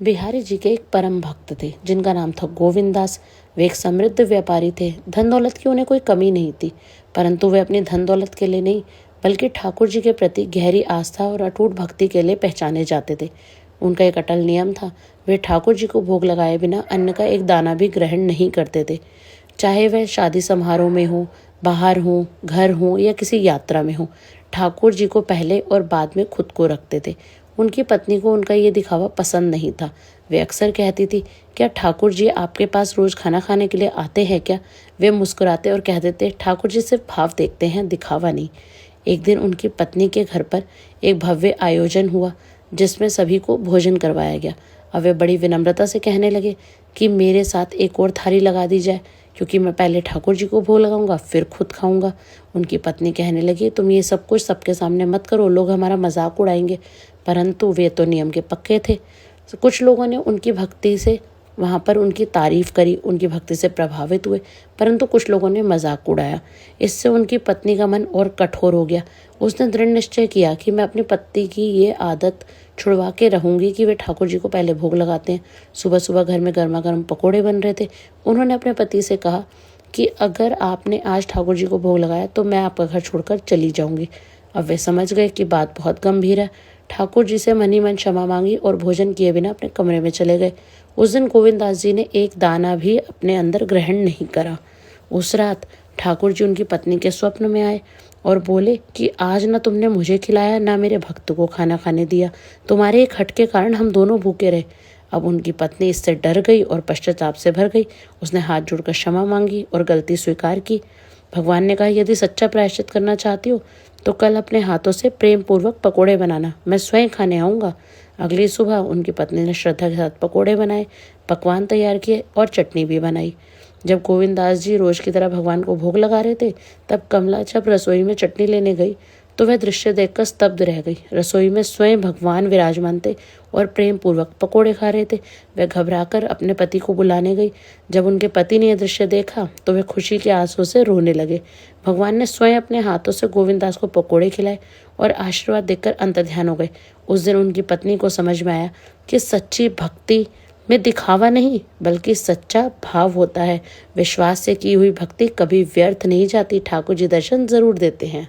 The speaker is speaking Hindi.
बिहारी जी के एक परम भक्त थे जिनका नाम था गोविंद दास। वे एक समृद्ध व्यापारी थे। धन दौलत की उन्हें कोई कमी नहीं थी, परंतु वे अपनी धन दौलत के लिए नहीं बल्कि ठाकुर जी के प्रति गहरी आस्था और अटूट भक्ति के लिए पहचाने जाते थे। उनका एक अटल नियम था, वे ठाकुर जी को भोग लगाए बिना अन्न का एक दाना भी ग्रहण नहीं करते थे। चाहे वह शादी समारोह में हो, बाहर हो, घर हो या किसी यात्रा में हो, ठाकुर जी को पहले और बाद में खुद को रखते थे। उनकी पत्नी को उनका ये दिखावा पसंद नहीं था। वे अक्सर कहती थी, क्या ठाकुर जी आपके पास रोज खाना खाने के लिए आते हैं क्या? वे मुस्कुराते और कह देते, ठाकुर जी सिर्फ भाव देखते हैं, दिखावा नहीं। एक दिन उनकी पत्नी के घर पर एक भव्य आयोजन हुआ जिसमें सभी को भोजन करवाया गया। अब वे बड़ी विनम्रता से कहने लगे कि मेरे साथ एक और थाली लगा दी जाए, क्योंकि मैं पहले ठाकुर जी को भोग लगाऊंगा फिर खुद खाऊंगा। उनकी पत्नी कहने लगी, तुम ये सब कुछ सबके सामने मत करो, लोग हमारा मजाक उड़ाएंगे। परंतु वे तो नियम के पक्के थे। कुछ लोगों ने उनकी भक्ति से वहाँ पर उनकी तारीफ करी, उनकी भक्ति से प्रभावित हुए, परंतु कुछ लोगों ने मजाक उड़ाया। इससे उनकी पत्नी का मन और कठोर हो गया। उसने दृढ़ निश्चय किया कि मैं अपनी पति की ये आदत छुड़वा के रहूंगी कि वे ठाकुर जी को पहले भोग लगाते हैं। सुबह सुबह घर में गर्मा गर्म पकौड़े बन रहे थे। उन्होंने अपने पति से कहा कि अगर आपने आज ठाकुर जी को भोग लगाया तो मैं आपका घर छोड़कर चली जाऊंगी। अब वे समझ गए कि बात बहुत गंभीर है। ठाकुर जी से मन ही मन क्षमा मांगी और भोजन किए बिना अपने कमरे में चले गए। उस दिन गोविंद दास जी ने एक दाना भी अपने अंदर ग्रहण नहीं करा। उस रात ठाकुर जी उनकी पत्नी के स्वप्न में आए और बोले कि आज ना तुमने मुझे खिलाया, ना मेरे भक्त को खाना खाने दिया। तुम्हारे एक हट के कारण हम दोनों भूखे रहे। अब उनकी पत्नी इससे डर गई और पश्चाताप से भर गई। उसने हाथ जोड़कर क्षमा मांगी और गलती स्वीकार की। भगवान ने कहा, यदि सच्चा प्रायश्चित करना चाहती हो तो कल अपने हाथों से प्रेम पूर्वक पकोड़े बनाना, मैं स्वयं खाने आऊँगा। अगली सुबह उनकी पत्नी ने श्रद्धा के साथ पकोड़े बनाए, पकवान तैयार किए और चटनी भी बनाई। जब गोविंद दास जी रोज की तरह भगवान को भोग लगा रहे थे, तब कमला जब रसोई में चटनी लेने गई तो वह दृश्य देखकर स्तब्ध रह गई। रसोई में स्वयं भगवान विराजमान थे और प्रेम पूर्वक पकोड़े खा रहे थे। वह घबराकर अपने पति को बुलाने गई। जब उनके पति ने यह दृश्य देखा तो वे खुशी के आंसू से रोने लगे। भगवान ने स्वयं अपने हाथों से गोविंद दास को पकोड़े खिलाए और आशीर्वाद देकर अंतर्ध्यान हो गए। उस दिन उनकी पत्नी को समझ में आया कि सच्ची भक्ति में दिखावा नहीं बल्कि सच्चा भाव होता है। विश्वास से की हुई भक्ति कभी व्यर्थ नहीं जाती। ठाकुर जी दर्शन जरूर देते हैं।